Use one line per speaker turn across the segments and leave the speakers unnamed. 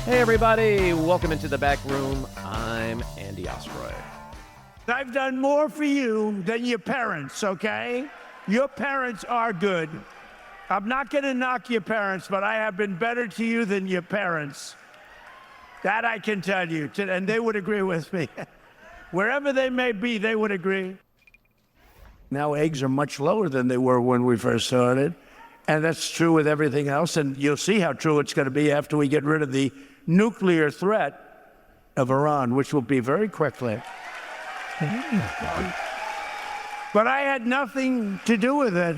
Hey, everybody. Welcome into the back room. I'm Andy Ostroy.
I've done more for you than your parents, okay? Your parents are good. I'm not going to knock your parents, but I have been better to you than your parents. That I can tell you, and they would agree with me. Wherever they may be, they would agree. Now eggs are much lower than they were when we first started, and that's true with everything else, and you'll see how true it's going to be after we get rid of the nuclear threat of Iran, which will be very quickly. But I had nothing to do with it.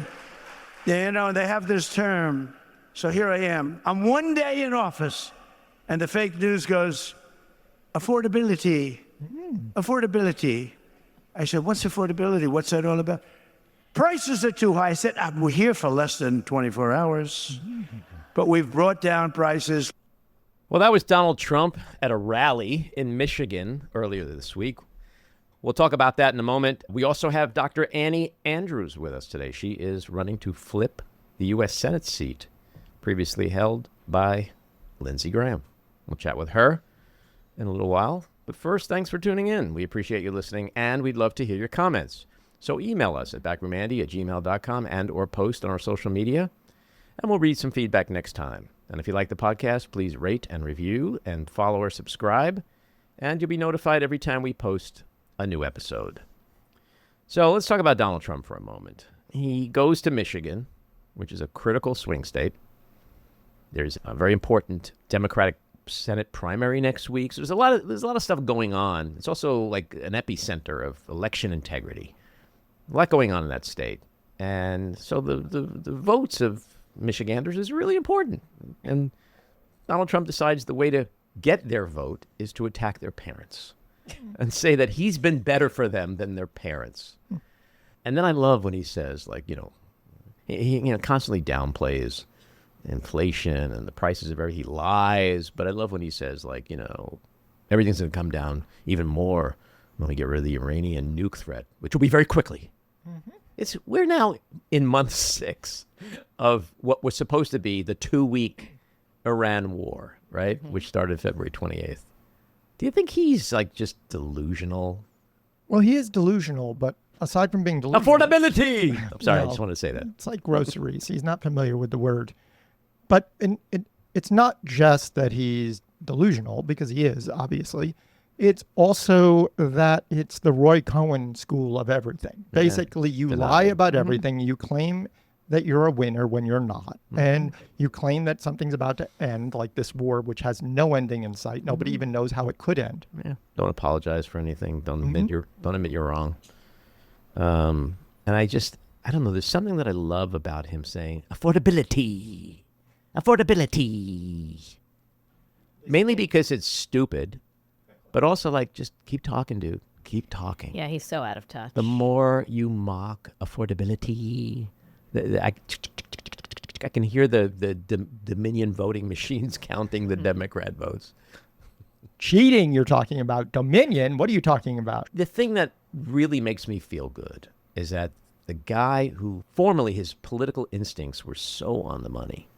You know, they have this term. So here I am. I'm one day in office, and the fake news goes, affordability, affordability. I said, what's affordability? What's that all about? Prices are too high. I said, we're here for less than 24 hours, but we've brought down prices.
Well, that was Donald Trump at a rally in Michigan earlier this week. We'll talk about that in a moment. We also have Dr. Annie Andrews with us today. She is running to flip the U.S. Senate seat previously held by Lindsey Graham. We'll chat with her in a little while. But first, thanks for tuning in. We appreciate you listening, and we'd love to hear your comments. So email us at backroomandy@gmail.com and or post on our social media, and we'll read some feedback next time. And if you like the podcast, please rate and review and follow or subscribe, and you'll be notified every time we post a new episode. So let's talk about Donald Trump for a moment. He goes to Michigan, which is a critical swing state. There's a very important Democratic Senate primary next week. So there's a lot of stuff going on. It's also like an epicenter of election integrity. A lot going on in that state. And so the votes of Michiganders is really important. And Donald Trump decides the way to get their vote is to attack their parents and say that he's been better for them than their parents. And then I love when he says, like, he constantly downplays inflation and the prices of everything. He lies, but I love when he says, like, everything's going to come down even more when we get rid of the Iranian nuke threat, which will be very quickly. Mm-hmm. We're now in month 6 of what was supposed to be the 2-week Iran war, right? Mm-hmm. Which started February 28th. Do you think he's like just delusional?
Well, he is delusional, but aside from being delusional...
Affordability! I'm sorry, I just wanted to say that.
It's like groceries. He's not familiar with the word. But it's not just that he's delusional, because he is, obviously. It's also that it's the Roy Cohen school of everything. Yeah. Basically, you lie about everything. You claim that you're a winner when you're not. Mm-hmm. And you claim that something's about to end, like this war, which has no ending in sight. Nobody even knows how it could end.
Yeah. Don't apologize for anything. Don't admit you're wrong. And I don't know. There's something that I love about him saying affordability. Affordability. Mainly because it's stupid, but also like, just keep talking, dude. Keep talking.
Yeah, he's so out of touch.
The more you mock affordability, I can hear the Dominion voting machines counting the Democrat votes.
Cheating, you're talking about. Dominion, what are you talking about?
The thing that really makes me feel good is that the guy who formerly his political instincts were so on the money.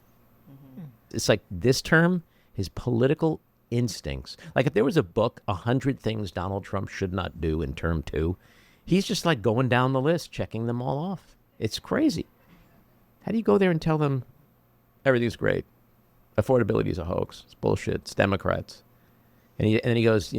Mm-hmm. It's like this term, his political instincts. Like if there was a book, 100 things Donald Trump should not do in term 2, he's just like going down the list, checking them all off. It's crazy. How do you go there and tell them everything's great? Affordability is a hoax. It's bullshit. It's Democrats. And then he goes,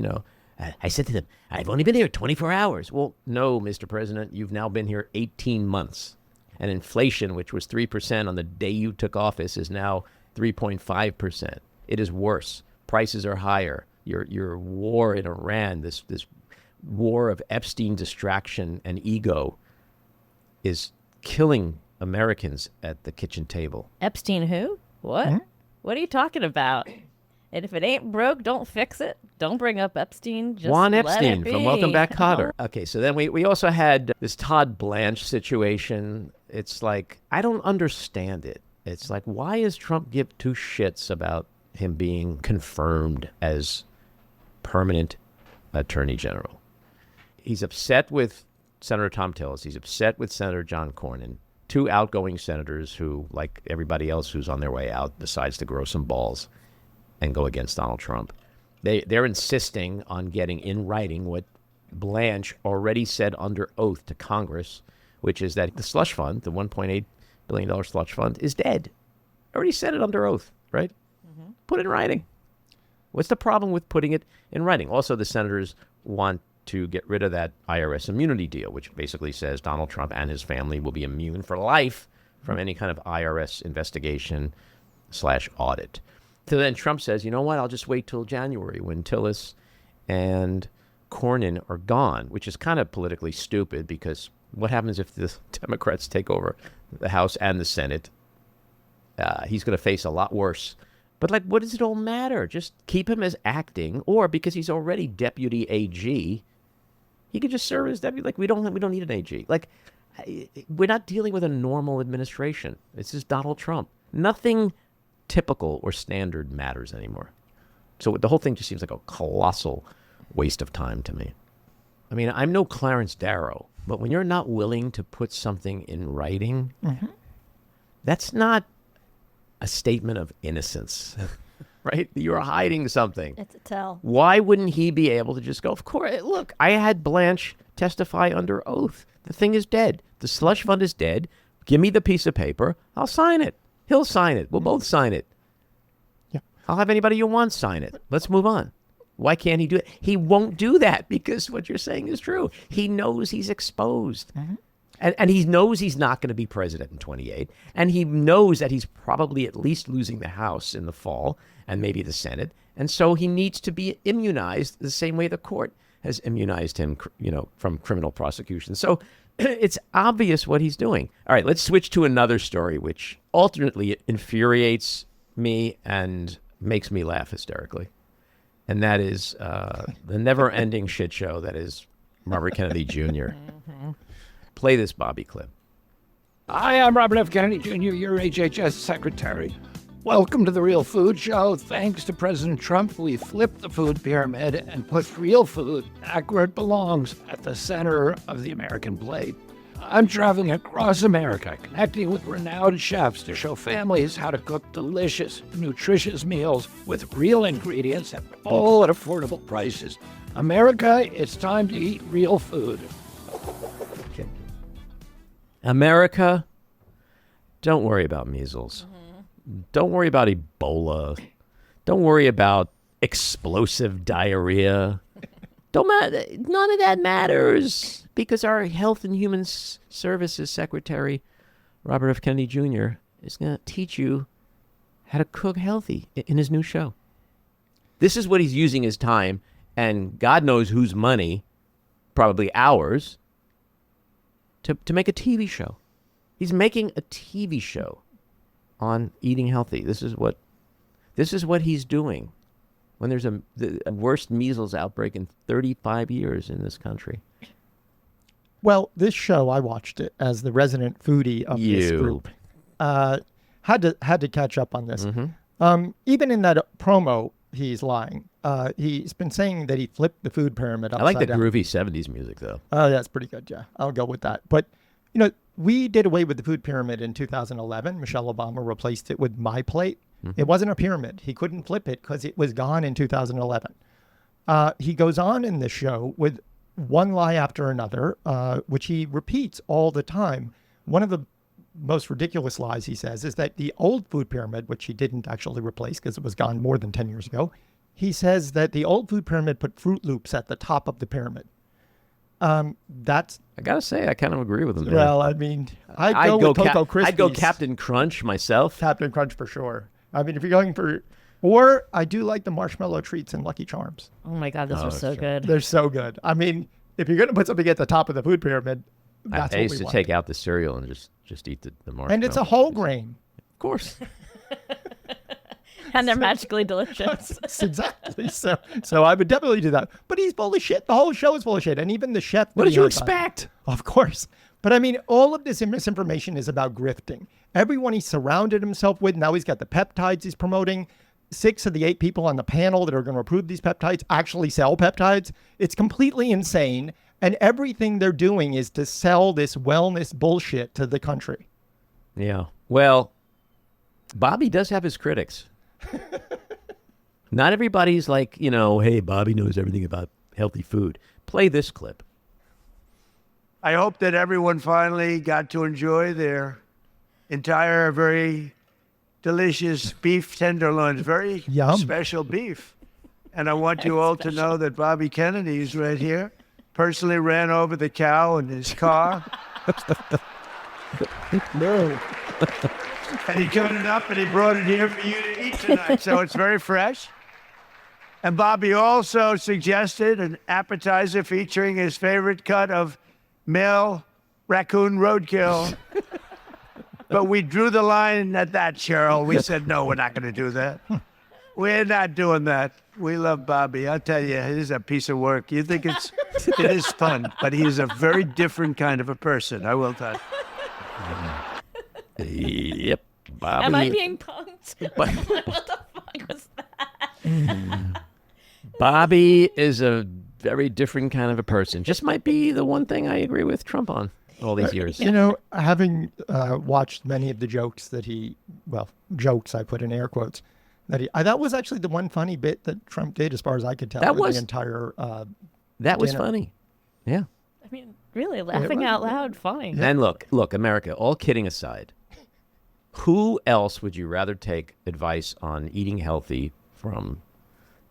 I said to them, I've only been here 24 hours. Well, no, Mr. President, you've now been here 18 months. And inflation, which was 3% on the day you took office, is now 3.5%. It is worse. Prices are higher. Your war in Iran, this war of Epstein distraction and ego, is killing Americans at the kitchen table.
Epstein who? What? Mm-hmm. What are you talking about? And if it ain't broke, don't fix it. Don't bring up Epstein. Just
Juan
let
Epstein
it be.
from Welcome Back, Kotter. Okay, so then we also had this Todd Blanche situation. It's like, I don't understand it. It's like, why does Trump give 2 shits about him being confirmed as permanent attorney general? He's upset with Senator Tom Tillis. He's upset with Senator John Cornyn, 2 outgoing senators who, like everybody else who's on their way out, decides to grow some balls. and go against Donald Trump. They're insisting on getting in writing what Blanche already said under oath to Congress, which is that the slush fund, the $1.8 billion slush fund, is dead. Already said it under oath, right? Mm-hmm. Put it in writing. What's the problem with putting it in writing? Also, the senators want to get rid of that IRS immunity deal, which basically says Donald Trump and his family will be immune for life from any kind of IRS investigation / audit. So then Trump says, you know what, I'll just wait till January when Tillis and Cornyn are gone, which is kind of politically stupid because what happens if the Democrats take over the House and the Senate? He's going to face a lot worse. But like, what does it all matter? Just keep him as acting, or because he's already deputy AG, he could just serve as deputy. Like we don't need an AG. Like we're not dealing with a normal administration. This is Donald Trump. Nothing typical or standard matters anymore. So the whole thing just seems like a colossal waste of time to me. I mean, I'm no Clarence Darrow, but when you're not willing to put something in writing, that's not a statement of innocence, right? You're hiding something.
It's a tell.
Why wouldn't he be able to just go, of course, look, I had Blanche testify under oath. The thing is dead. The slush fund is dead. Give me the piece of paper. I'll sign it. He'll sign it. We'll both sign it.
Yeah.
I'll have anybody you want sign it. Let's move on. Why can't he do it? He won't do that because what you're saying is true. He knows he's exposed. And he knows he's not going to be president in 28. And he knows that he's probably at least losing the House in the fall and maybe the Senate. And so he needs to be immunized the same way the court has immunized him, from criminal prosecution. So it's obvious what he's doing. All right, let's switch to another story, which alternately infuriates me and makes me laugh hysterically. And that is the never-ending shit show that is Robert Kennedy Jr. Play this Bobby clip.
Hi, I'm Robert F. Kennedy Jr., your HHS secretary. Welcome to the Real Food Show. Thanks to President Trump, we flipped the food pyramid and put real food back where it belongs, at the center of the American plate. I'm traveling across America, connecting with renowned chefs to show families how to cook delicious, nutritious meals with real ingredients and all at affordable prices. America, it's time to eat real food.
America, don't worry about measles. Don't worry about Ebola. Don't worry about explosive diarrhea. None of that matters because our Health and Human Services Secretary, Robert F. Kennedy Jr., is going to teach you how to cook healthy in his new show. This is what he's using his time, and God knows whose money, probably ours, to make a TV show. He's making a TV show on eating healthy. This is what he's doing when there's the worst measles outbreak in 35 years in this country.
Well, this show, I watched it as the resident foodie of this group. Had to catch up on this. Even in that promo, he's lying. He's been saying that he flipped the food pyramid upside
I like the
down.
groovy 70s music, though.
Oh, that's pretty good, yeah. I'll go with that. But, we did away with the food pyramid in 2011. Michelle Obama replaced it with My Plate. It wasn't a pyramid. He couldn't flip it because it was gone in 2011. He goes on in this show with one lie after another, which he repeats all the time. One of the most ridiculous lies he says is that the old food pyramid, which he didn't actually replace because it was gone more than 10 years ago, he says that the old food pyramid put Fruit Loops at the top of the pyramid. That's...
I gotta say, I kind of agree with him there.
Well, I mean, I'd go with Cocoa Krispies.
I'd go Captain Crunch myself.
Captain Crunch for sure. I mean, if you're going for... Or I do like the marshmallow treats and Lucky Charms.
Oh my God, those are so good.
They're so good. I mean, if you're going to put something at the top of the food pyramid, that's
I
what
used
we
to
want.
take out the cereal and just eat the marshmallow.
And it's a whole grain.
Of course.
And they're magically delicious.
Exactly. So I would definitely do that. But he's full of shit. The whole show is full of shit. And even the chef...
What did you expect?
Of course. But I mean, all of this misinformation is about grifting. Everyone he surrounded himself with, now he's got the peptides he's promoting. 6 of the 8 people on the panel that are going to approve these peptides actually sell peptides. It's completely insane. And everything they're doing is to sell this wellness bullshit to the country.
Yeah. Well, Bobby does have his critics. Not everybody's like, hey, Bobby knows everything about healthy food. Play this clip.
I hope that everyone finally got to enjoy their entire very delicious beef tenderloins, very
Yum.
special beef. And I want you all to know that Bobby Kennedy is right here. Personally ran over the cow in his car.
No.
And he cut it up and he brought it here for you to eat tonight. So it's very fresh. And Bobby also suggested an appetizer featuring his favorite cut of male raccoon roadkill. But we drew the line at that, Cheryl. We said, no, we're not going to do that. We're not doing that. We love Bobby. I'll tell you, it is a piece of work. You think it is fun, but he's a very different kind of a person, I will tell you.
Yep. Bobby.
Am I being punked? What the fuck was that?
Bobby is a very different kind of a person. Just might be the one thing I agree with Trump on all these years.
Having watched many of the jokes that jokes I put in air quotes, that was actually the one funny bit that Trump did, as far as I could tell.
That was
the entire.
That was
dinner.
funny. Yeah.
I mean, really, laughing out loud, funny.
And look, America, all kidding aside, who else would you rather take advice on eating healthy from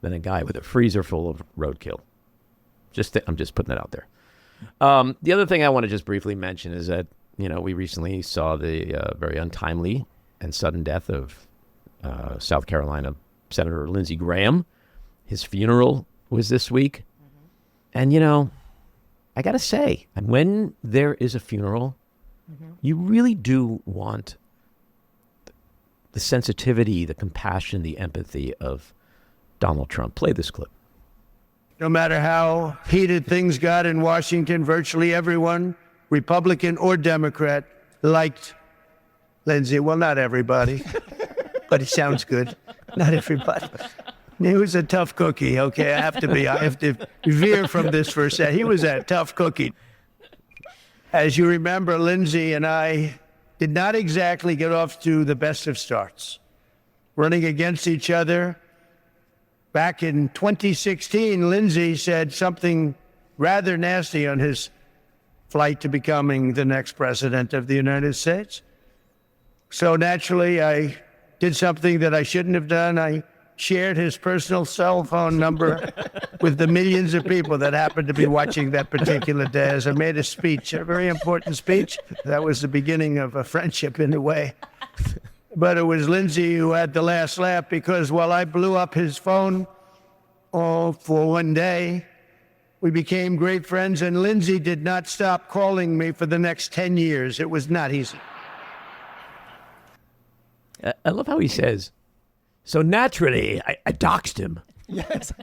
than a guy with a freezer full of roadkill? I'm just putting that out there. The other thing I want to just briefly mention is that, we recently saw the very untimely and sudden death of South Carolina Senator Lindsey Graham. His funeral was this week. And, I got to say, when there is a funeral, you really do want the sensitivity, the compassion, the empathy of Donald Trump. Play this clip.
No matter how heated things got in Washington, virtually everyone, Republican or Democrat, liked Lindsey. Well, not everybody, but it sounds good. Not everybody. He was a tough cookie, okay? I have to veer from this for a second. He was a tough cookie. As you remember, Lindsey and I did not exactly get off to the best of starts. Running against each other. Back in 2016, Lindsey said something rather nasty on his flight to becoming the next president of the United States. So naturally, I did something that I shouldn't have done. I shared his personal cell phone number with the millions of people that happened to be watching that particular day as I made a speech, a very important speech. That was the beginning of a friendship in a way. But it was Lindsey who had the last laugh, because while I blew up his phone for one day, we became great friends, and Lindsey did not stop calling me for the next 10 years. It was not easy.
I love how he says, so naturally, I doxed him.
Yes.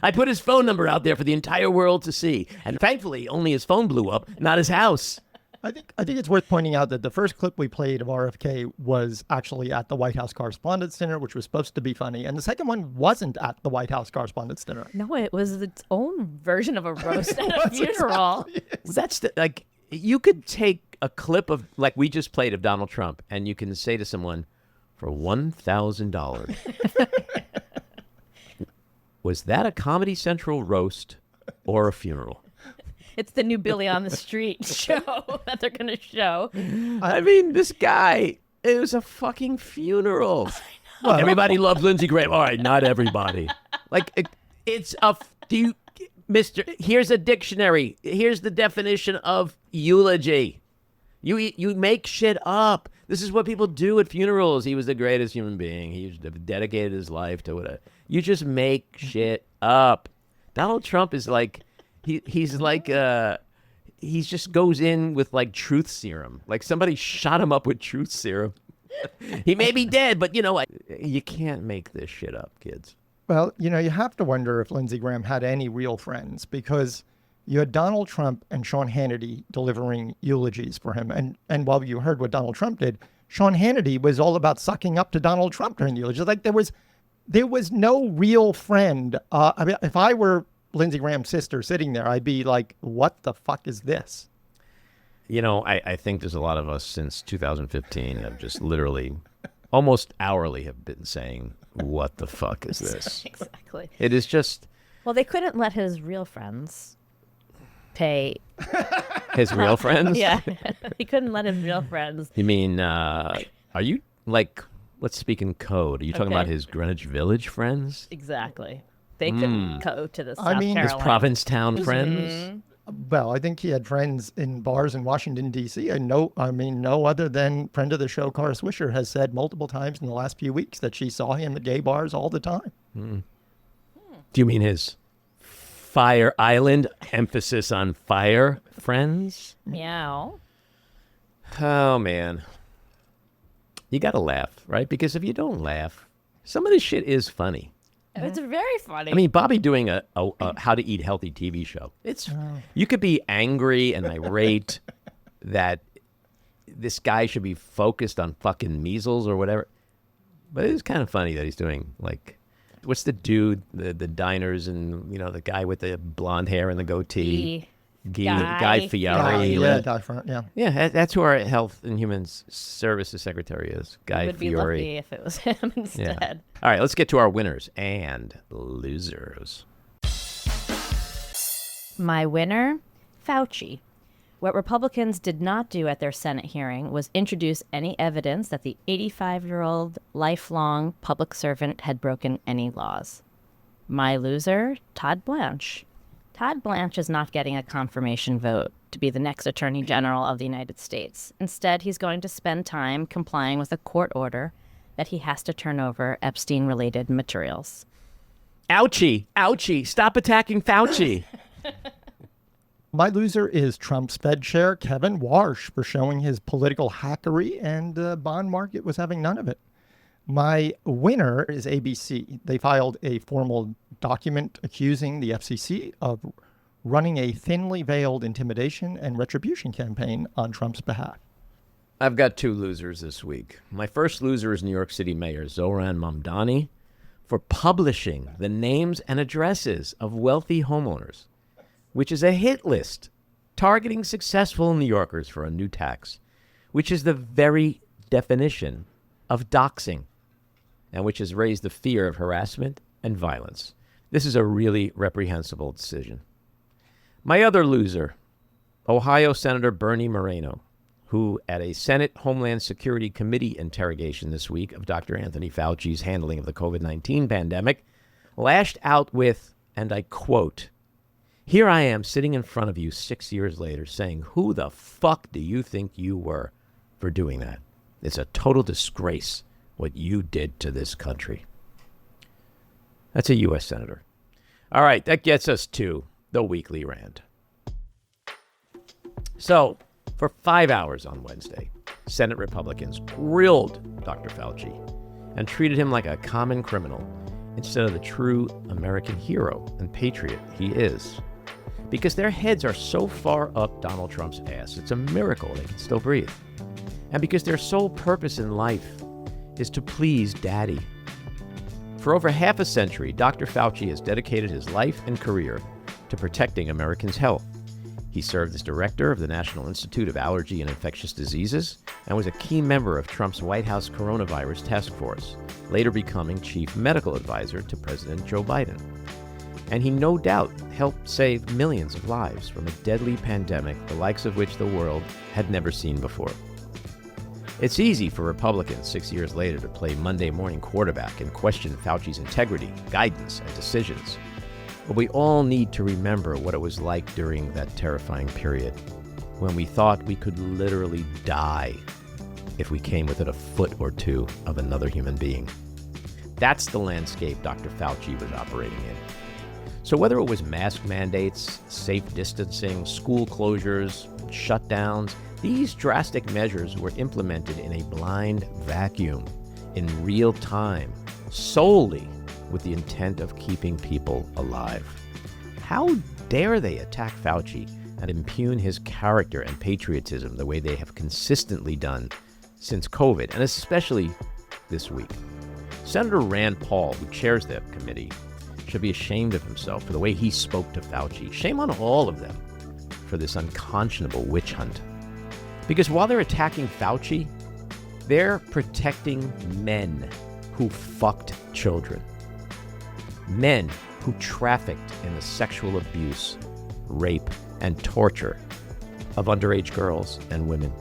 I put his phone number out there for the entire world to see. And thankfully, only his phone blew up, not his house.
I think it's worth pointing out that the first clip we played of RFK was actually at the White House Correspondents' Dinner, which was supposed to be funny. And the second one wasn't at the White House Correspondents' Dinner.
No, it was its own version of a roast at a funeral.
That's you could take a clip of, like we just played, of Donald Trump, and you can say to someone, for $1,000, was that a Comedy Central roast or a funeral?
It's the new Billy on the Street show that they're going to show.
I mean, this guy, it was a fucking funeral. Everybody loves Lindsey Graham. All right, not everybody. Here's a dictionary. Here's the definition of eulogy. You make shit up. This is what people do at funerals. He was the greatest human being. He dedicated his life to whatever. You just make shit up. Donald Trump is like, he just goes in with like truth serum. Like somebody shot him up with truth serum. He may be dead, but you can't make this shit up, kids.
Well, you have to wonder if Lindsey Graham had any real friends, because you had Donald Trump and Sean Hannity delivering eulogies for him. And while you heard what Donald Trump did, Sean Hannity was all about sucking up to Donald Trump during the eulogy. Like there was no real friend. I mean, if I were Lindsey Graham's sister sitting there, I'd be like, what the fuck is this?
I think there's a lot of us since 2015 have just literally almost hourly have been saying, what the fuck is this?
Exactly.
It is just
Well, they couldn't let his real friends pay.
his real friends?
Yeah, he couldn't let his real friends.
You mean, are you, like, let's speak in code. Are you talking
Okay.
about his Greenwich Village friends?
Exactly. They couldn't go to the South
I mean, his
His
Carolina.
Provincetown friends?
Well, I think he had friends in bars in Washington, D.C. No other than friend of the show, Cara Swisher, has said multiple times in the last few weeks that she saw him at gay bars all the time.
Do you mean his Fire Island, emphasis on fire friends?
Meow.
Oh, man. You got to laugh, right? Because if you don't laugh, some of this shit is funny.
It's very funny.
I mean, Bobby doing a how to eat healthy TV show. It's you could be angry and irate that this guy should be focused on fucking measles or whatever. But it's kind of funny that he's doing like, what's the dude, the diners and the guy with the blonde hair and the goatee, Guy Fieri. Yeah, that's who our Health and Human Services Secretary is, Guy
would be
Fieri.
lucky if it was him instead.
All right, let's get to our winners and losers.
My winner, Fauci. What Republicans did not do at their Senate hearing was introduce any evidence that the 85-year-old lifelong public servant had broken any laws. My loser, Todd Blanche. Todd Blanche is not getting a confirmation vote to be the next Attorney General of the United States. Instead, he's going to spend time complying with a court order that he has to turn over Epstein-related materials.
Ouchie, ouchie, stop attacking Fauci.
My loser is Trump's Fed chair, Kevin Warsh, for showing his political hackery, and the bond market was having none of it. My winner is ABC. They filed a formal document accusing the FCC of running a thinly veiled intimidation and retribution campaign on Trump's behalf.
I've got two losers this week. My first loser is New York City Mayor Zohran Mamdani for publishing the names and addresses of wealthy homeowners, which is a hit list targeting successful New Yorkers for a new tax, which is the very definition of doxing, and which has raised the fear of harassment and violence. This is a really reprehensible decision. My other loser, Ohio Senator Bernie Moreno, who at a Senate Homeland Security Committee interrogation this week of Dr. Anthony Fauci's handling of the COVID-19 pandemic, lashed out with, and I quote, "Here I am sitting in front of you 6 years later saying, who the fuck do you think you were for doing that? It's a total disgrace what you did to this country." That's a U.S. Senator. All right, that gets us to the weekly rant. So, for 5 hours on Wednesday, Senate Republicans grilled Dr. Fauci and treated him like a common criminal instead of the true American hero and patriot he is. Because their heads are so far up Donald Trump's ass, it's a miracle they can still breathe. And because their sole purpose in life is to please Daddy. For over half a century, Dr. Fauci has dedicated his life and career to protecting Americans' health. He served as director of the National Institute of Allergy and Infectious Diseases and was a key member of Trump's White House coronavirus task force, later becoming chief medical advisor to President Joe Biden. And he no doubt helped save millions of lives from a deadly pandemic, the likes of which the world had never seen before. It's easy for Republicans 6 years later to play Monday morning quarterback and question Fauci's integrity, guidance, and decisions. But we all need to remember what it was like during that terrifying period, when we thought we could literally die if we came within a foot or two of another human being. That's the landscape Dr. Fauci was operating in. So whether it was mask mandates, safe distancing, school closures, shutdowns, these drastic measures were implemented in a blind vacuum, in real time, solely with the intent of keeping people alive. How dare they attack Fauci and impugn his character and patriotism the way they have consistently done since COVID, and especially this week? Senator Rand Paul, who chairs the committee, should be ashamed of himself for the way he spoke to Fauci. Shame on all of them for this unconscionable witch hunt. Because while they're attacking Fauci, They're protecting men who fucked children. Men who trafficked in the sexual abuse, rape, and torture of underage girls and women.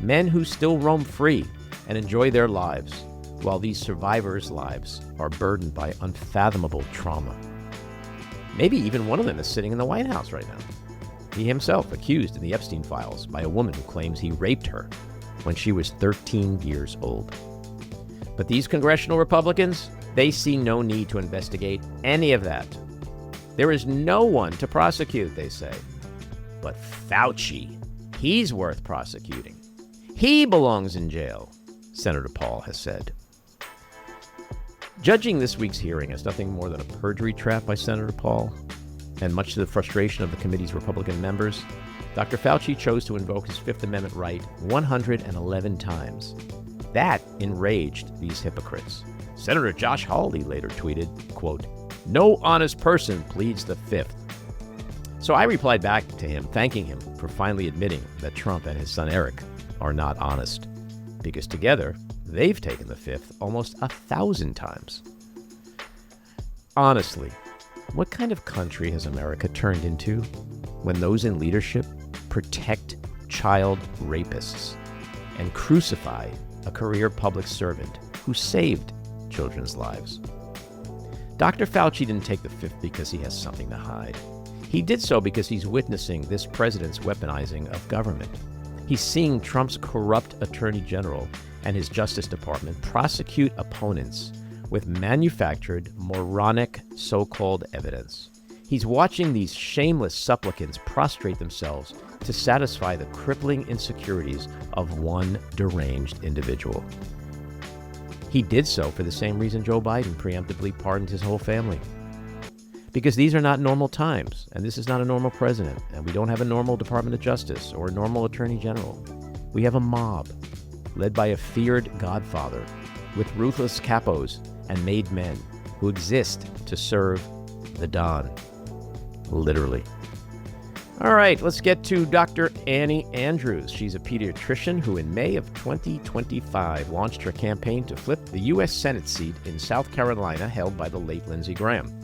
Men who still roam free and enjoy their lives, while these survivors' lives are burdened by unfathomable trauma. Maybe even one of them is sitting in the White House right now. He himself accused in the Epstein files by a woman who claims he raped her when she was 13 years old. But these congressional Republicans, they see no need to investigate any of that. There is no one to prosecute, they say. But Fauci, he's worth prosecuting. He belongs in jail, Senator Paul has said. Judging this week's hearing as nothing more than a perjury trap by Senator Paul, and much to the frustration of the committee's Republican members, Dr. Fauci chose to invoke his Fifth Amendment right 111 times. That enraged these hypocrites. Senator Josh Hawley later tweeted, quote, "No honest person pleads the Fifth." So I replied back to him, thanking him for finally admitting that Trump and his son Eric are not honest, because together they've taken the Fifth almost 1,000 times. Honestly, what kind of country has America turned into when those in leadership protect child rapists and crucify a career public servant who saved children's lives? Dr. Fauci didn't take the Fifth because he has something to hide. He did so because he's witnessing this president's weaponizing of government. He's seeing Trump's corrupt attorney general and his Justice Department prosecute opponents with manufactured, moronic, so-called evidence. He's watching these shameless supplicants prostrate themselves to satisfy the crippling insecurities of one deranged individual. He did so for the same reason Joe Biden preemptively pardoned his whole family. Because these are not normal times, and this is not a normal president, and we don't have a normal Department of Justice or a normal Attorney General. We have a mob led by a feared godfather with ruthless capos and made men who exist to serve the Don. Literally. All right, let's get to Dr. Annie Andrews. She's a pediatrician who in May of 2025 launched her campaign to flip the U.S. Senate seat in South Carolina held by the late Lindsey Graham.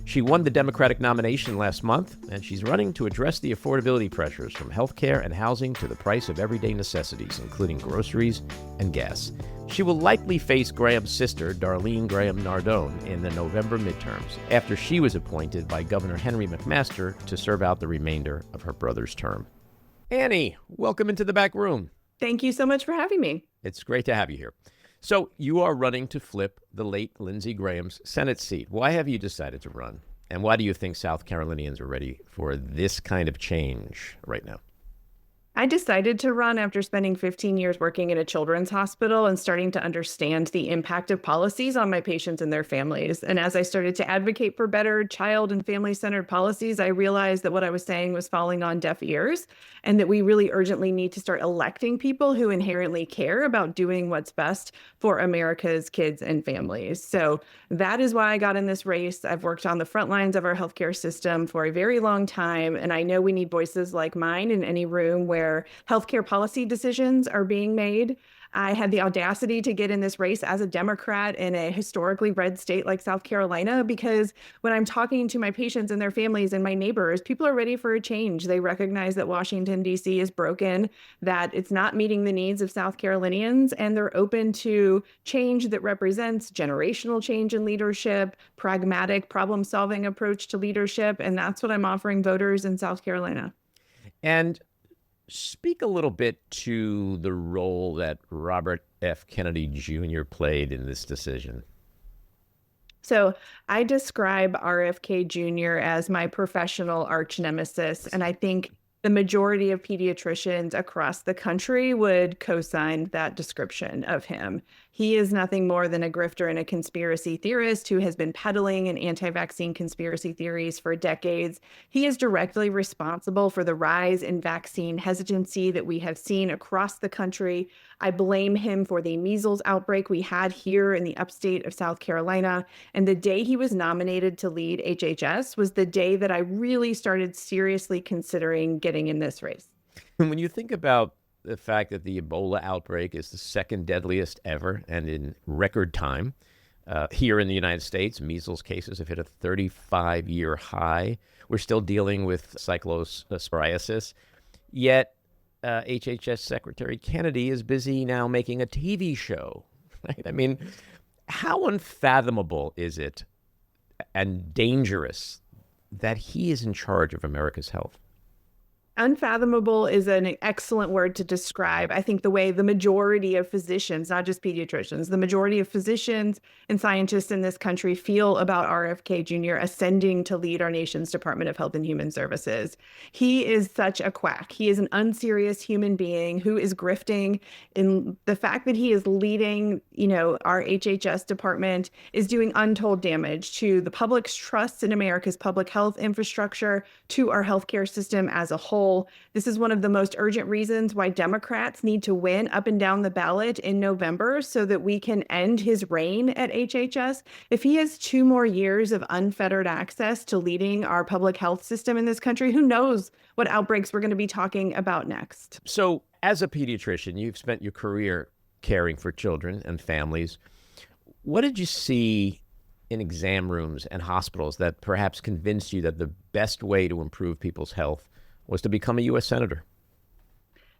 She won the Democratic nomination last month, and she's running to address the affordability pressures from healthcare and housing to the price of everyday necessities, including groceries and gas. She will likely face Graham's sister, Darlene Graham Nardone, in the November midterms, after she was appointed by Governor Henry McMaster to serve out the remainder of her brother's term. Annie, welcome into the back room.
Thank you so much for having me.
It's great to have you here. So you are running to flip the late Lindsey Graham's Senate seat. Why have you decided to run? And why do you think South Carolinians are ready for this kind of change right now?
I decided to run after spending 15 years working in a children's hospital and starting to understand the impact of policies on my patients and their families. And as I started to advocate for better child and family-centered policies, I realized that what I was saying was falling on deaf ears and that we really urgently need to start electing people who inherently care about doing what's best for America's kids and families. So that is why I got in this race. I've worked on the front lines of our healthcare system for a very long time, and I know we need voices like mine in any room where healthcare policy decisions are being made. I had the audacity to get in this race as a Democrat in a historically red state like South Carolina, because when I'm talking to my patients and their families and my neighbors, people are ready for a change. They recognize that Washington, D.C. is broken, that it's not meeting the needs of South Carolinians, and they're open to change that represents generational change in leadership, pragmatic problem-solving approach to leadership, and that's what I'm offering voters in South Carolina.
And speak a little bit to the role that Robert F. Kennedy Jr. played in this decision.
So I describe RFK Jr. as my professional arch nemesis, and I think the majority of pediatricians across the country would co-sign that description of him. He is nothing more than a grifter and a conspiracy theorist who has been peddling an anti-vaccine conspiracy theories for decades. He is directly responsible for the rise in vaccine hesitancy that we have seen across the country. I blame him for the measles outbreak we had here in the upstate of South Carolina. And the day he was nominated to lead HHS was the day that I really started seriously considering getting in this race.
When you think about the fact that the Ebola outbreak is the second deadliest ever and in record time. Here in the United States, measles cases have hit a 35-year high. We're still dealing with cyclosporiasis. Yet, HHS Secretary Kennedy is busy now making a TV show. Right? I mean, how unfathomable is it and dangerous that he is in charge of America's health?
Unfathomable is an excellent word to describe, I think, the way the majority of physicians, not just pediatricians, the majority of physicians and scientists in this country feel about RFK Jr. ascending to lead our nation's Department of Health and Human Services. He is such a quack. He is an unserious human being who is grifting. In the fact that he is leading, our HHS department is doing untold damage to the public's trust in America's public health infrastructure, to our healthcare system as a whole. This is one of the most urgent reasons why Democrats need to win up and down the ballot in November so that we can end his reign at HHS. If he has 2 more years of unfettered access to leading our public health system in this country, who knows what outbreaks we're going to be talking about next.
So as a pediatrician, you've spent your career caring for children and families. What did you see in exam rooms and hospitals that perhaps convinced you that the best way to improve people's health was to become a U.S. Senator?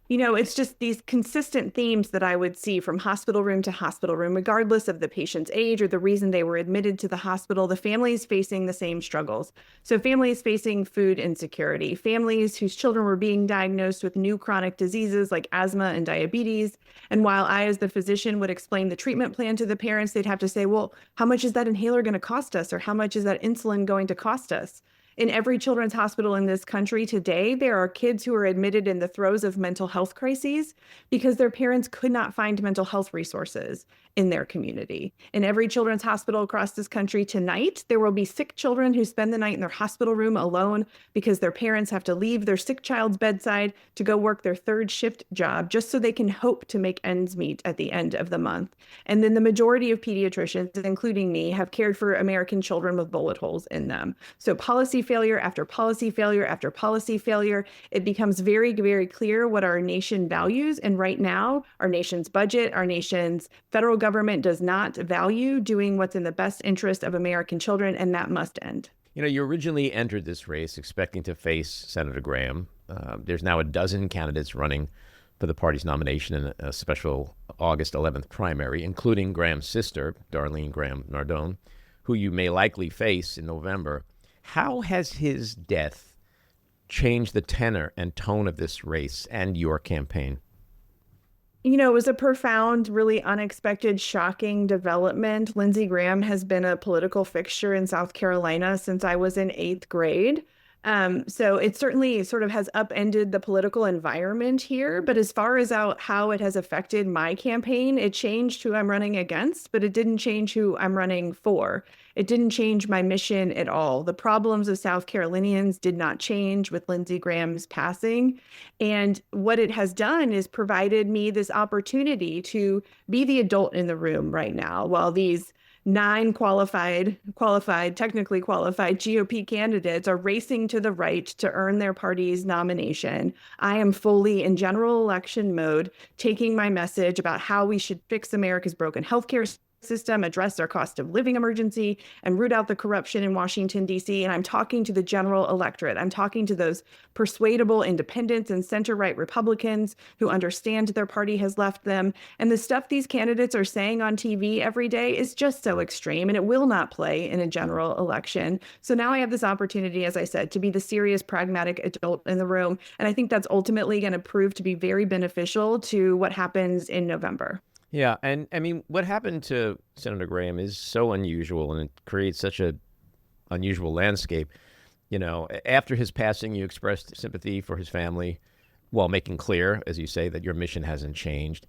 It's just these consistent themes that I would see from hospital room to hospital room, regardless of the patient's age or the reason they were admitted to the hospital. The families facing the same struggles. So families facing food insecurity, families whose children were being diagnosed with new chronic diseases like asthma and diabetes. And while I, as the physician, would explain the treatment plan to the parents, they'd have to say, well, how much is that inhaler going to cost us? Or how much is that insulin going to cost us? In every children's hospital in this country today, there are kids who are admitted in the throes of mental health crises because their parents could not find mental health resources in their community. In every children's hospital across this country tonight, there will be sick children who spend the night in their hospital room alone because their parents have to leave their sick child's bedside to go work their 3rd shift job just so they can hope to make ends meet at the end of the month. And then the majority of pediatricians, including me, have cared for American children with bullet holes in them. So policy failure after policy failure after policy failure, it becomes very, very clear what our nation values. And right now, our nation's budget, our nation's federal government does not value doing what's in the best interest of American children, and that must end.
You originally entered this race expecting to face Senator Graham. There's now a dozen candidates running for the party's nomination in a special August 11th primary, including Graham's sister, Darlene Graham Nardone, who you may likely face in November. How has his death changed the tenor and tone of this race and your campaign?
It was a profound, really unexpected, shocking development. Lindsey Graham has been a political fixture in South Carolina since I was in 8th grade. So it certainly sort of has upended the political environment here. But as far as how it has affected my campaign, it changed who I'm running against, but it didn't change who I'm running for. It didn't change my mission at all. The problems of South Carolinians did not change with Lindsey Graham's passing. And what it has done is provided me this opportunity to be the adult in the room right now, while these 9 technically qualified GOP candidates are racing to the right to earn their party's nomination. I am fully in general election mode, taking my message about how we should fix America's broken healthcare system, address our cost of living emergency, and root out the corruption in Washington, D.C. And I'm talking to the general electorate. I'm talking to those persuadable independents and center-right Republicans who understand their party has left them. And the stuff these candidates are saying on TV every day is just so extreme, and it will not play in a general election. So now I have this opportunity, as I said, to be the serious, pragmatic adult in the room. And I think that's ultimately going to prove to be very beneficial to what happens in November.
Yeah, and I mean, what happened to Senator Graham is so unusual, and it creates such a unusual landscape. After his passing, you expressed sympathy for his family while making clear, as you say, that your mission hasn't changed.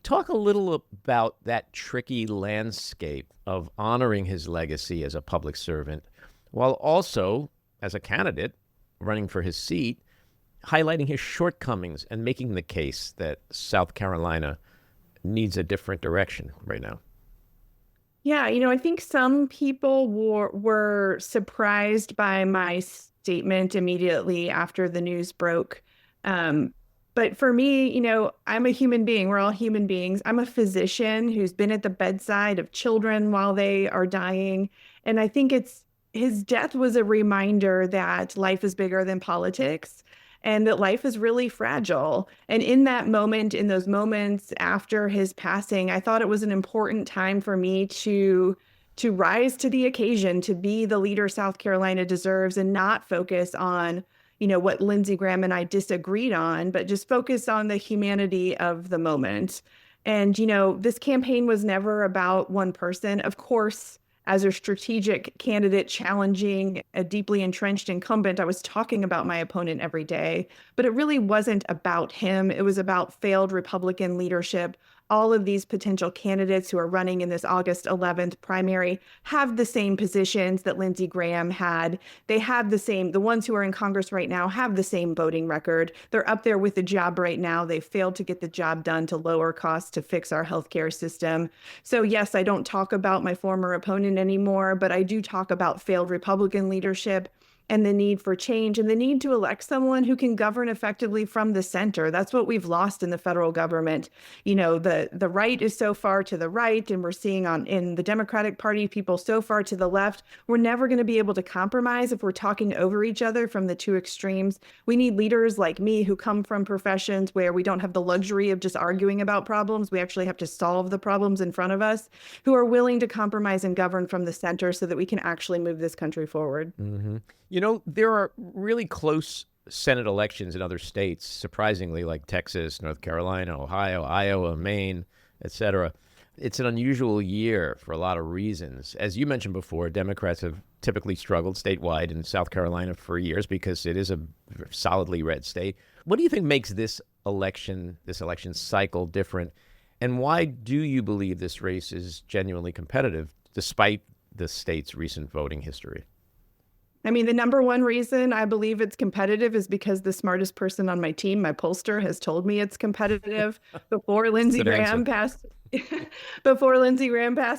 Talk a little about that tricky landscape of honoring his legacy as a public servant, while also, as a candidate running for his seat, highlighting his shortcomings and making the case that South Carolina needs a different direction right now.
Yeah, I think some people were surprised by my statement immediately after the news broke. But for me, I'm a human being. We're all human beings. I'm a physician who's been at the bedside of children while they are dying. And I think his death was a reminder that life is bigger than politics and that life is really fragile. And in that moment, in those moments after his passing, I thought it was an important time for me to rise to the occasion, to be the leader South Carolina deserves and not focus on what Lindsey Graham and I disagreed on, but just focus on the humanity of the moment. And, this campaign was never about one person. Of course, as a strategic candidate challenging a deeply entrenched incumbent, I was talking about my opponent every day, but it really wasn't about him. It was about failed Republican leadership. All of these potential candidates who are running in this August 11th primary have the same positions that Lindsey Graham had. They have the ones who are in Congress right now have the same voting record. They're up there with the job right now. They failed to get the job done to lower costs, to fix our healthcare system. So yes, I don't talk about my former opponent anymore, but I do talk about failed Republican leadership and the need for change and the need to elect someone who can govern effectively from the center. That's what we've lost in the federal government. The right is so far to the right, and we're seeing in the Democratic Party people so far to the left. We're never going to be able to compromise if we're talking over each other from the two extremes. We need leaders like me who come from professions where we don't have the luxury of just arguing about problems. We actually have to solve the problems in front of us, who are willing to compromise and govern from the center so that we can actually move this country forward.
Mm-hmm. There are really close Senate elections in other states, surprisingly, like Texas, North Carolina, Ohio, Iowa, Maine, etc. It's an unusual year for a lot of reasons. As you mentioned before, Democrats have typically struggled statewide in South Carolina for years because it is a solidly red state. What do you think makes this election cycle different? And why do you believe this race is genuinely competitive despite the state's recent voting history?
I mean, the number one reason I believe it's competitive is because the smartest person on my team, my pollster, has told me it's competitive. Before Lindsey Graham passed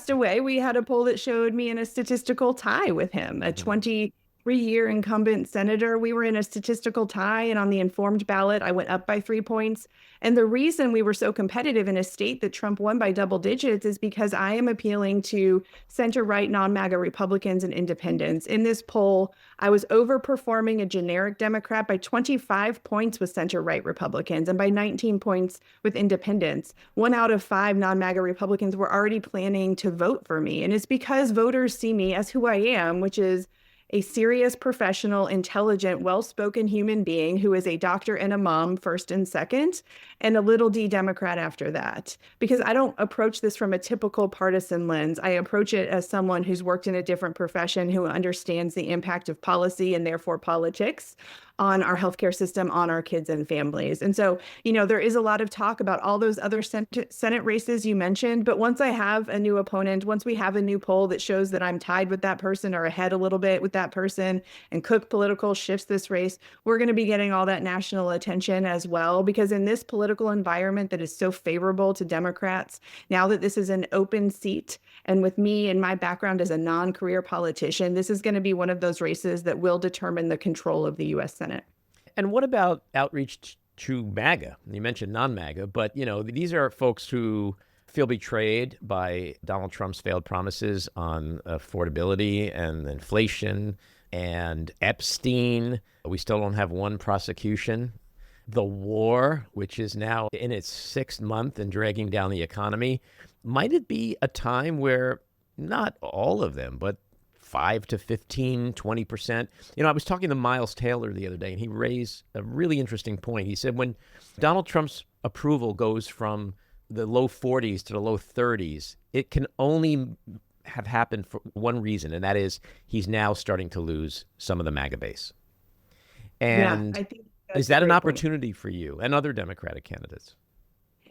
away, we had a poll that showed me in a statistical tie with him, a 23-year incumbent senator. We were in a statistical tie, and on the informed ballot, I went up by 3 points. And the reason we were so competitive in a state that Trump won by double digits is because I am appealing to center-right non-MAGA Republicans and independents. In this poll, I was overperforming a generic Democrat by 25 points with center-right Republicans and by 19 points with independents. 1 out of 5 non-MAGA Republicans were already planning to vote for me. And it's because voters see me as who I am, which is a serious, professional, intelligent, well-spoken human being who is a doctor and a mom first and second, and a little d Democrat after that. Because I don't approach this from a typical partisan lens. I approach it as someone who's worked in a different profession, who understands the impact of policy and therefore politics on our healthcare system, on our kids and families. And so, there is a lot of talk about all those other Senate races you mentioned. But once I have a new opponent, once we have a new poll that shows that I'm tied with that person or ahead a little bit with that person, and Cook Political shifts this race, we're going to be getting all that national attention as well. Because in this political environment that is so favorable to Democrats, now that this is an open seat, and with me and my background as a non-career politician, this is going to be one of those races that will determine the control of the U.S. Senate.
And what about outreach to MAGA? You mentioned non-MAGA, but, these are folks who feel betrayed by Donald Trump's failed promises on affordability and inflation and Epstein. We still don't have one prosecution. The war, which is now in its 6th month and dragging down the economy. Might it be a time where not all of them, but 5 to 15, 20%? I was talking to Miles Taylor the other day, and he raised a really interesting point. He said when Donald Trump's approval goes from the low 40s to the low 30s, it can only have happened for one reason, and that is he's now starting to lose some of the MAGA base. And
I think
is that an opportunity for you and other Democratic candidates?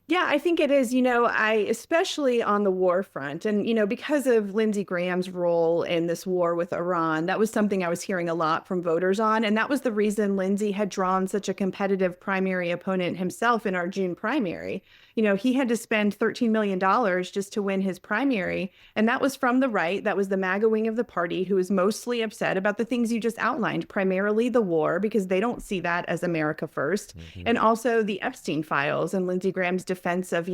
Yeah, I think it is. I especially on the war front, and because of Lindsey Graham's role in this war with Iran, that was something I was hearing a lot from voters on, and that was the reason Lindsey had drawn such a competitive primary opponent himself in our June primary. He had to spend $13 million just to win his primary, and that was from the right. That was the MAGA wing of the party who was mostly upset about the things you just outlined, primarily the war, because they don't see that as America first, and also the Epstein files and Lindsey Graham's defense of,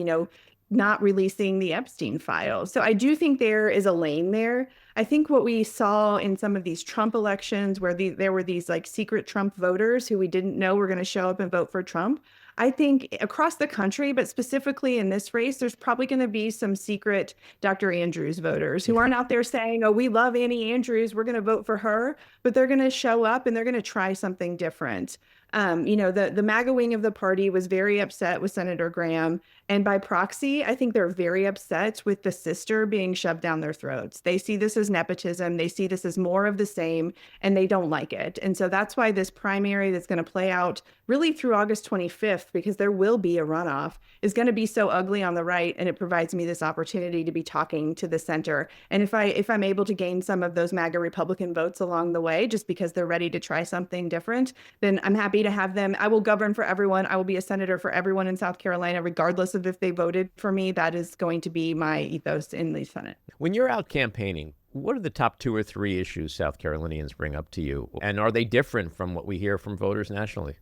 not releasing the Epstein files. So I do think there is a lane there. I think what we saw in some of these Trump elections where there were these like secret Trump voters who we didn't know were going to show up and vote for Trump. I think across the country, but specifically in this race, there's probably going to be some secret Dr. Andrews voters who aren't out there saying, oh, we love Annie Andrews, we're going to vote for her, but they're going to show up and they're going to try something different. The MAGA wing of the party was very upset with Senator Graham. And by proxy, I think they're very upset with the sister being shoved down their throats. They see this as nepotism. They see this as more of the same, and they don't like it. And so that's why this primary that's going to play out really through August 25th, because there will be a runoff, is going to be so ugly on the right. And it provides me this opportunity to be talking to the center. And if I'm able to gain some of those MAGA Republican votes along the way, just because they're ready to try something different, then I'm happy to have them. I will govern for everyone. I will be a senator for everyone in South Carolina, regardless of if they voted for me. That is going to be my ethos in the Senate.
When you're out campaigning, what are the top 2 or 3 issues South Carolinians bring up to you? And are they different from what we hear from voters nationally?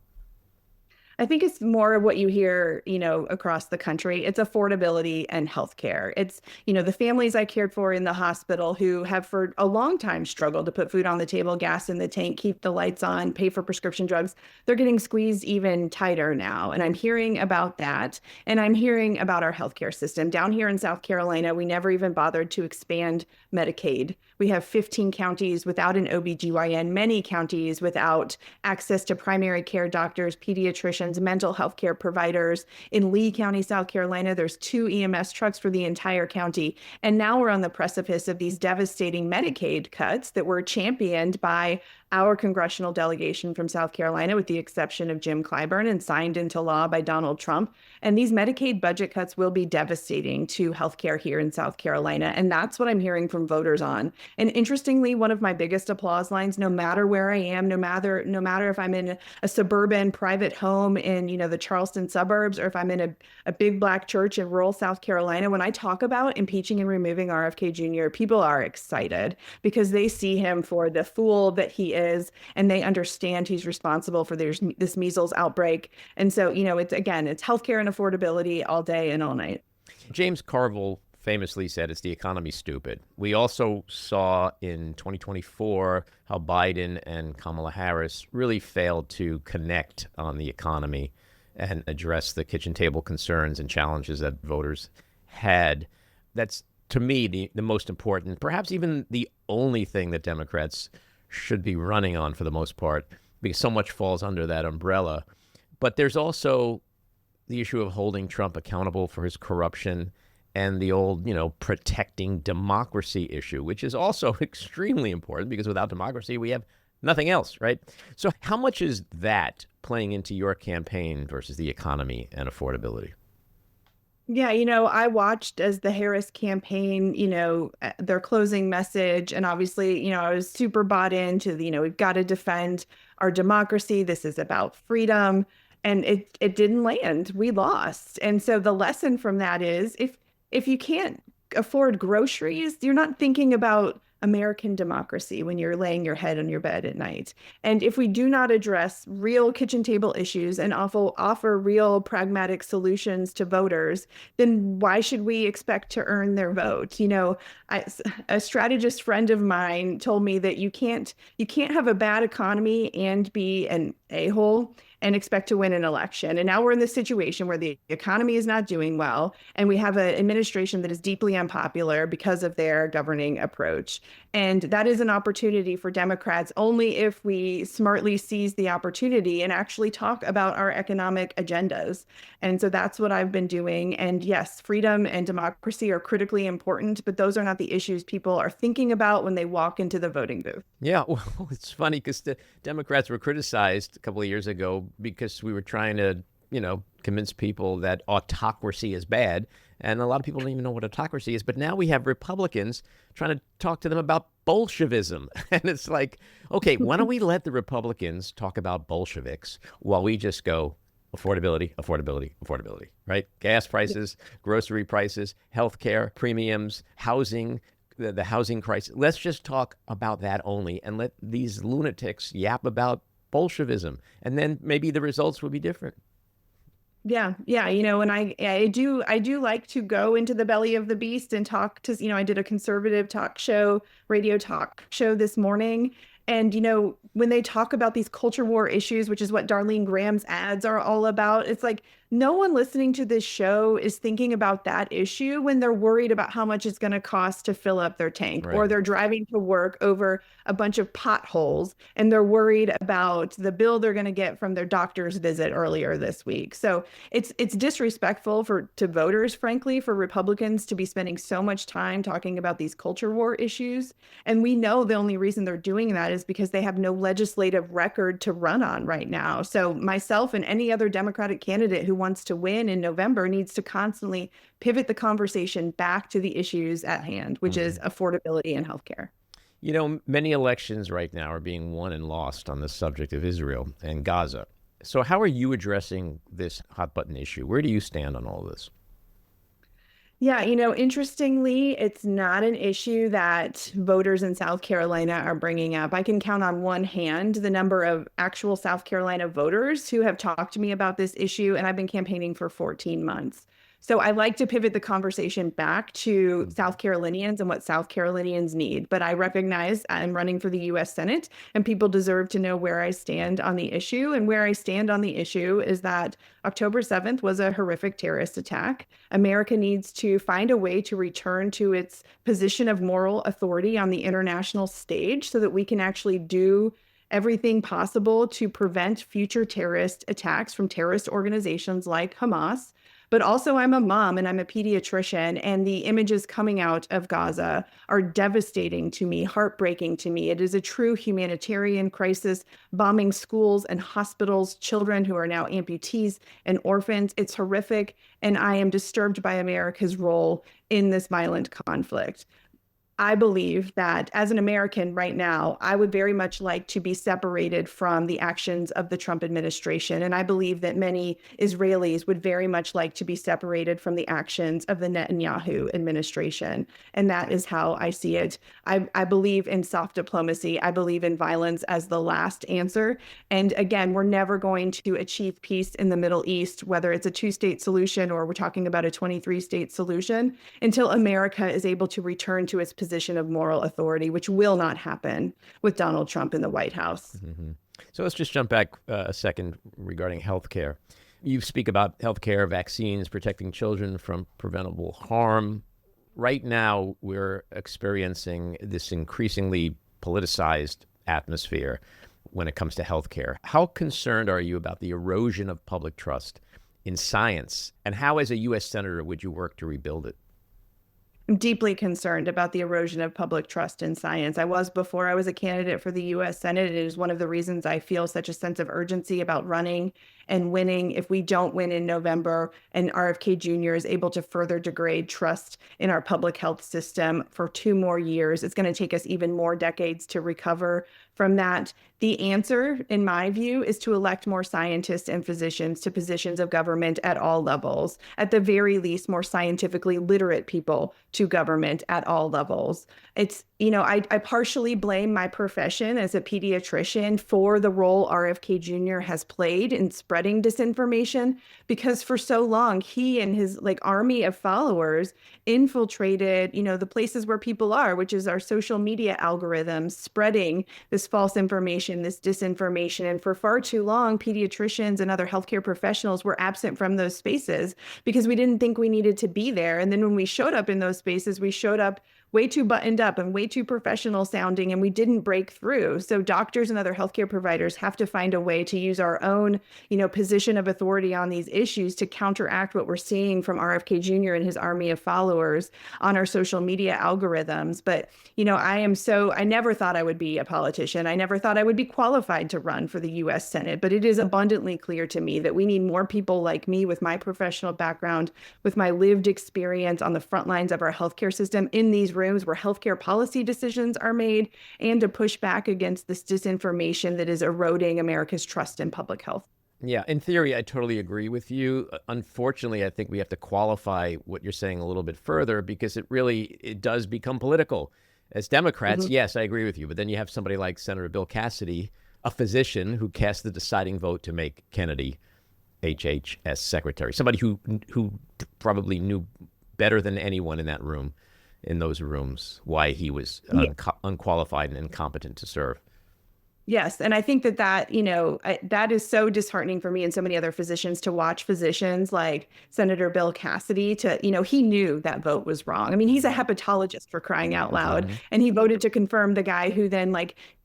I think it's more of what you hear, across the country. It's affordability and healthcare. It's, the families I cared for in the hospital who have for a long time struggled to put food on the table, gas in the tank, keep the lights on, pay for prescription drugs. They're getting squeezed even tighter now. And I'm hearing about that. And I'm hearing about our healthcare system. Down here in South Carolina, we never even bothered to expand Medicaid. We have 15 counties without an OBGYN, many counties without access to primary care doctors, pediatricians, mental health care providers. In Lee County, South Carolina, there's 2 EMS trucks for the entire county. And now we're on the precipice of these devastating Medicaid cuts that were championed by our congressional delegation from South Carolina, with the exception of Jim Clyburn, and signed into law by Donald Trump. And these Medicaid budget cuts will be devastating to healthcare here in South Carolina. And that's what I'm hearing from voters on. And interestingly, one of my biggest applause lines, no matter where I am, no matter if I'm in a suburban private home in, the Charleston suburbs, or if I'm in a big Black church in rural South Carolina, when I talk about impeaching and removing RFK Jr., people are excited because they see him for the fool that he is, and they understand he's responsible for this measles outbreak. And so, it's healthcare and affordability all day and all night.
James Carville famously said it's the economy stupid. We also saw in 2024 how Biden and Kamala Harris really failed to connect on the economy and address the kitchen table concerns and challenges that voters had. That's, to me, the most important, perhaps even the only thing that Democrats should be running on for the most part, because so much falls under that umbrella. But there's also the issue of holding Trump accountable for his corruption and the old, protecting democracy issue, which is also extremely important because without democracy, we have nothing else, right? So how much is that playing into your campaign versus the economy and affordability?
Yeah, I watched as the Harris campaign, their closing message. And obviously, I was super bought into we've got to defend our democracy. This is about freedom. And it didn't land. We lost. And so the lesson from that is if you can't afford groceries, you're not thinking about American democracy when you're laying your head on your bed at night. And if we do not address real kitchen table issues and offer real pragmatic solutions to voters, then why should we expect to earn their vote? A strategist friend of mine told me that you can't have a bad economy and be an a-hole and expect to win an election. And now we're in this situation where the economy is not doing well, and we have an administration that is deeply unpopular because of their governing approach. And that is an opportunity for Democrats only if we smartly seize the opportunity and actually talk about our economic agendas. And so that's what I've been doing. And yes, freedom and democracy are critically important, but those are not the issues people are thinking about when they walk into the voting booth.
Yeah, well, it's funny because the Democrats were criticized a couple of years ago because we were trying to convince people that autocracy is bad. And a lot of people don't even know what autocracy is. But now we have Republicans trying to talk to them about Bolshevism. And it's like, okay, why don't we let the Republicans talk about Bolsheviks while we just go affordability, affordability, affordability, right? Gas prices, grocery prices, healthcare, premiums, housing, the housing crisis. Let's just talk about that only and let these lunatics yap about Bolshevism. And then maybe the results will be different.
Yeah. And I do like to go into the belly of the beast and talk to, I did a conservative radio talk show this morning. And, when they talk about these culture war issues, which is what Darlene Graham's ads are all about, it's like no one listening to this show is thinking about that issue when they're worried about how much it's going to cost to fill up their tank,
Right.
or they're driving to work over a bunch of potholes and they're worried about the bill they're going to get from their doctor's visit earlier this week. So it's disrespectful to voters, frankly, for Republicans to be spending so much time talking about these culture war issues. And we know the only reason they're doing that is because they have no legislative record to run on right now. So myself and any other Democratic candidate who wants to win in November needs to constantly pivot the conversation back to the issues at hand, which is affordability and healthcare.
Many elections right now are being won and lost on the subject of Israel and Gaza. So how are you addressing this hot button issue? Where do you stand on all this?
Yeah, interestingly, it's not an issue that voters in South Carolina are bringing up. I can count on one hand the number of actual South Carolina voters who have talked to me about this issue, and I've been campaigning for 14 months. So I like to pivot the conversation back to South Carolinians and what South Carolinians need. But I recognize I'm running for the U.S. Senate, and people deserve to know where I stand on the issue. And where I stand on the issue is that October 7th was a horrific terrorist attack. America needs to find a way to return to its position of moral authority on the international stage so that we can actually do everything possible to prevent future terrorist attacks from terrorist organizations like Hamas. But also, I'm a mom and I'm a pediatrician, and the images coming out of Gaza are devastating to me, heartbreaking to me. It is a true humanitarian crisis, bombing schools and hospitals, children who are now amputees and orphans. It's horrific, and I am disturbed by America's role in this violent conflict. I believe that as an American right now, I would very much like to be separated from the actions of the Trump administration. And I believe that many Israelis would very much like to be separated from the actions of the Netanyahu administration. And that is how I see it. I believe in soft diplomacy. I believe in violence as the last answer. And again, we're never going to achieve peace in the Middle East, whether it's a 2-state solution or we're talking about a 23-state solution, until America is able to return to its position of moral authority, which will not happen with Donald Trump in the White House.
Mm-hmm. So let's just jump back a second regarding healthcare. You speak about healthcare, vaccines, protecting children from preventable harm. Right now, we're experiencing this increasingly politicized atmosphere when it comes to healthcare. How concerned are you about the erosion of public trust in science? And how, as a U.S. Senator, would you work to rebuild it?
I'm deeply concerned about the erosion of public trust in science. I was before I was a candidate for the U.S. Senate. It is one of the reasons I feel such a sense of urgency about running and winning. If we don't win in November and RFK Jr. is able to further degrade trust in our public health system for 2 more years, it's going to take us even more decades to recover from that. The answer, in my view, is to elect more scientists and physicians to positions of government at all levels. At the very least, more scientifically literate people to government at all levels. It's, I partially blame my profession as a pediatrician for the role RFK Jr. has played in spreading disinformation, because for so long, he and his army of followers infiltrated, the places where people are, which is our social media algorithms, spreading this false information, this disinformation. And for far too long, pediatricians and other healthcare professionals were absent from those spaces because we didn't think we needed to be there. And then when we showed up in those spaces, we showed up way too buttoned up and way too professional sounding, and we didn't break through. So doctors and other healthcare providers have to find a way to use our own, position of authority on these issues to counteract what we're seeing from RFK Jr. and his army of followers on our social media algorithms. But, I never thought I would be a politician. I never thought I would be qualified to run for the U.S. Senate, but it is abundantly clear to me that we need more people like me with my professional background, with my lived experience on the front lines of our healthcare system in these rooms where healthcare policy decisions are made, and to push back against this disinformation that is eroding America's trust in public health.
Yeah, in theory, I totally agree with you. Unfortunately, I think we have to qualify what you're saying a little bit further, because it does become political. As Democrats, yes, I agree with you. But then you have somebody like Senator Bill Cassidy, a physician who cast the deciding vote to make Kennedy HHS secretary, somebody who probably knew better than anyone in those rooms, why he was unqualified and incompetent to serve.
Yes. And I think that is so disheartening for me and so many other physicians, to watch physicians like Senator Bill Cassidy he knew that vote was wrong. I mean, he's a hepatologist, for crying out loud. And he voted to confirm the guy who then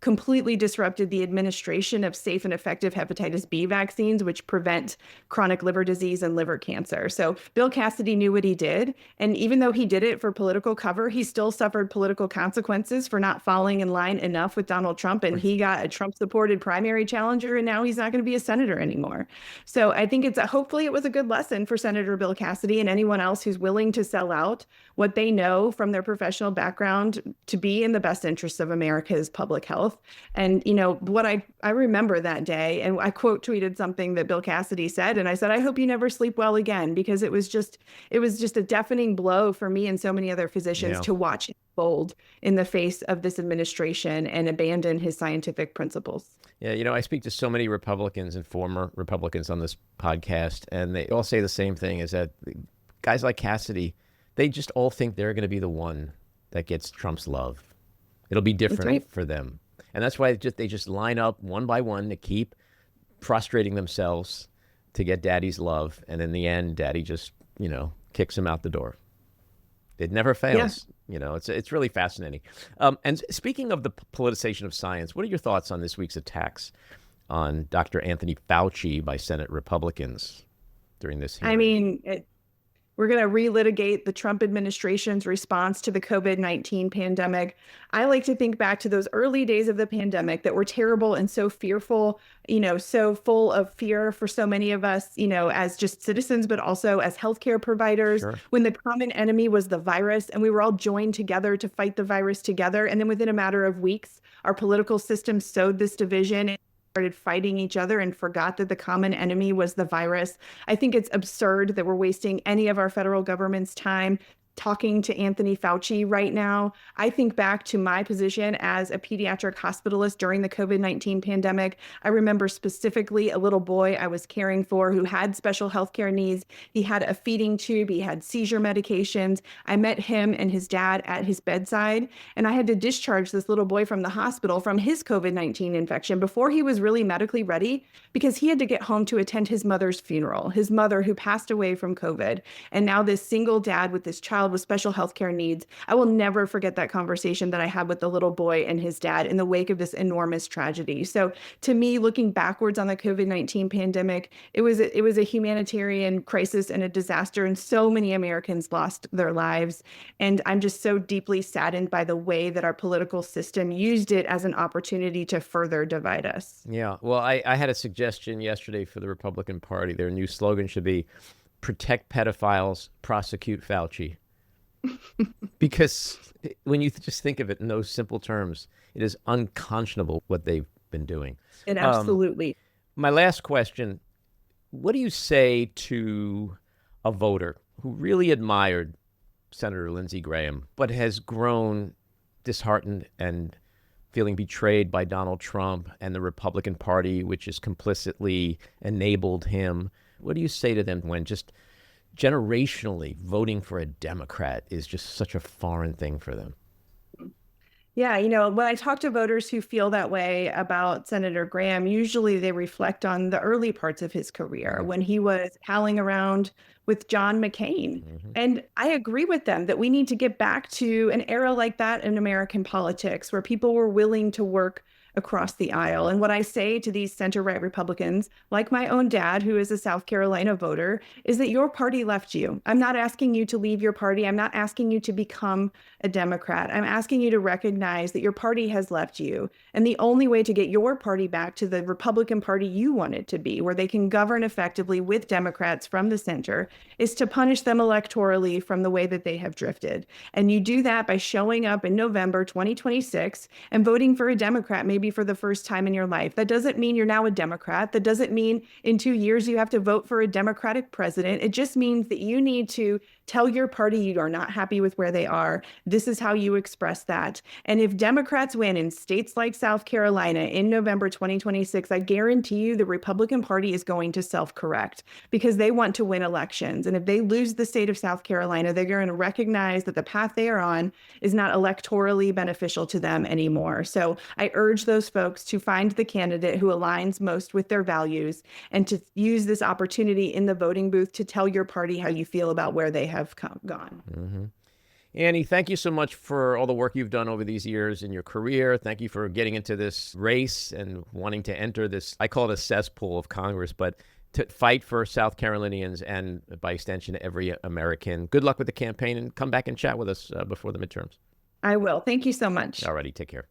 completely disrupted the administration of safe and effective hepatitis B vaccines, which prevent chronic liver disease and liver cancer. So Bill Cassidy knew what he did. And even though he did it for political cover, he still suffered political consequences for not falling in line enough with Donald Trump. And he got a Trump-supported primary challenger, and now he's not going to be a senator anymore. So I think hopefully it was a good lesson for Senator Bill Cassidy and anyone else who's willing to sell out what they know from their professional background to be in the best interests of America's public health. And, what I remember that day, and I quote tweeted something that Bill Cassidy said, and I said, I hope you never sleep well again, because it was just a deafening blow for me and so many other physicians to watch him fold in the face of this administration and abandon his scientific principles.
Yeah, I speak to so many Republicans and former Republicans on this podcast, and they all say the same thing, is that guys like Cassidy, they just all think they're going to be the one that gets Trump's love. It'll be different for them. And that's why they just line up one by one to keep prostrating themselves to get Daddy's love. And in the end, Daddy just, kicks him out the door. It never fails. Yeah. It's really fascinating. And speaking of the politicization of science, what are your thoughts on this week's attacks on Dr. Anthony Fauci by Senate Republicans during this hearing?
I mean, we're going to relitigate the Trump administration's response to the COVID-19 pandemic. I like to think back to those early days of the pandemic that were terrible and so fearful, so full of fear for so many of us, as just citizens, but also as healthcare providers, when the common enemy was the virus, and we were all joined together to fight the virus together. And then within a matter of weeks, our political system sowed this division, started fighting each other, and forgot that the common enemy was the virus. I think it's absurd that we're wasting any of our federal government's time talking to Anthony Fauci right now. I think back to my position as a pediatric hospitalist during the COVID-19 pandemic. I remember specifically a little boy I was caring for who had special healthcare needs. He had a feeding tube. He had seizure medications. I met him and his dad at his bedside, and I had to discharge this little boy from the hospital from his COVID-19 infection before he was really medically ready, because he had to get home to attend his mother's funeral, his mother who passed away from COVID. And now this single dad with this child with special healthcare needs. I will never forget that conversation that I had with the little boy and his dad in the wake of this enormous tragedy. So to me, looking backwards on the COVID-19 pandemic, it was a humanitarian crisis and a disaster, and so many Americans lost their lives. And I'm just so deeply saddened by the way that our political system used it as an opportunity to further divide us.
Yeah. Well, I had a suggestion yesterday for the Republican Party. Their new slogan should be "Protect pedophiles, prosecute Fauci." Because when you just think of it in those simple terms, it is unconscionable what they've been doing.
And absolutely.
My last question, what do you say to a voter who really admired Senator Lindsey Graham, but has grown disheartened and feeling betrayed by Donald Trump and the Republican Party, which has complicitly enabled him? What do you say to them when just generationally voting for a Democrat is just such a foreign thing for them?
Yeah, when I talk to voters who feel that way about Senator Graham, usually they reflect on the early parts of his career when he was palling around with John McCain. And I agree with them that we need to get back to an era like that in American politics where people were willing to work across the aisle. And what I say to these center-right Republicans, like my own dad, who is a South Carolina voter, is that your party left you. I'm not asking you to leave your party. I'm not asking you to become a Democrat. I'm asking you to recognize that your party has left you. And the only way to get your party back to the Republican Party you want it to be, where they can govern effectively with Democrats from the center, is to punish them electorally from the way that they have drifted. And you do that by showing up in November 2026 and voting for a Democrat, maybe for the first time in your life. That doesn't mean you're now a Democrat. That doesn't mean in 2 years you have to vote for a Democratic president. It just means that you need to tell your party you are not happy with where they are. This is how you express that. And if Democrats win in states like South Carolina in November 2026, I guarantee you the Republican Party is going to self-correct because they want to win elections. And if they lose the state of South Carolina, they're going to recognize that the path they are on is not electorally beneficial to them anymore. So I urge those folks to find the candidate who aligns most with their values and to use this opportunity in the voting booth to tell your party how you feel about where they have gone.
Annie, thank you so much for all the work you've done over these years in your career. Thank you for getting into this race and wanting to enter this, I call it a cesspool of Congress, but to fight for South Carolinians and by extension, every American. Good luck with the campaign and come back and chat with us before the midterms.
I will. Thank you so much.
All righty, take care.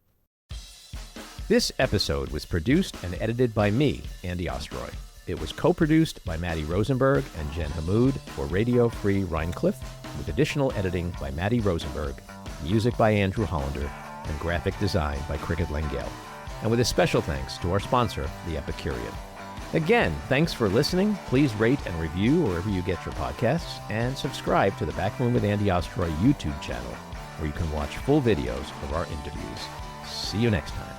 This episode was produced and edited by me, Andy Ostroy. It was co-produced by Matty Rosenberg and Jen Hammoud for Radio Free Rhiniecliff, with additional editing by Matty Rosenberg, music by Andrew Hollander, and graphic design by Cricket Lengyel. And with a special thanks to our sponsor, The Epicurean. Again, thanks for listening. Please rate and review wherever you get your podcasts, and subscribe to the Backroom with Andy Ostroy YouTube channel, where you can watch full videos of our interviews. See you next time.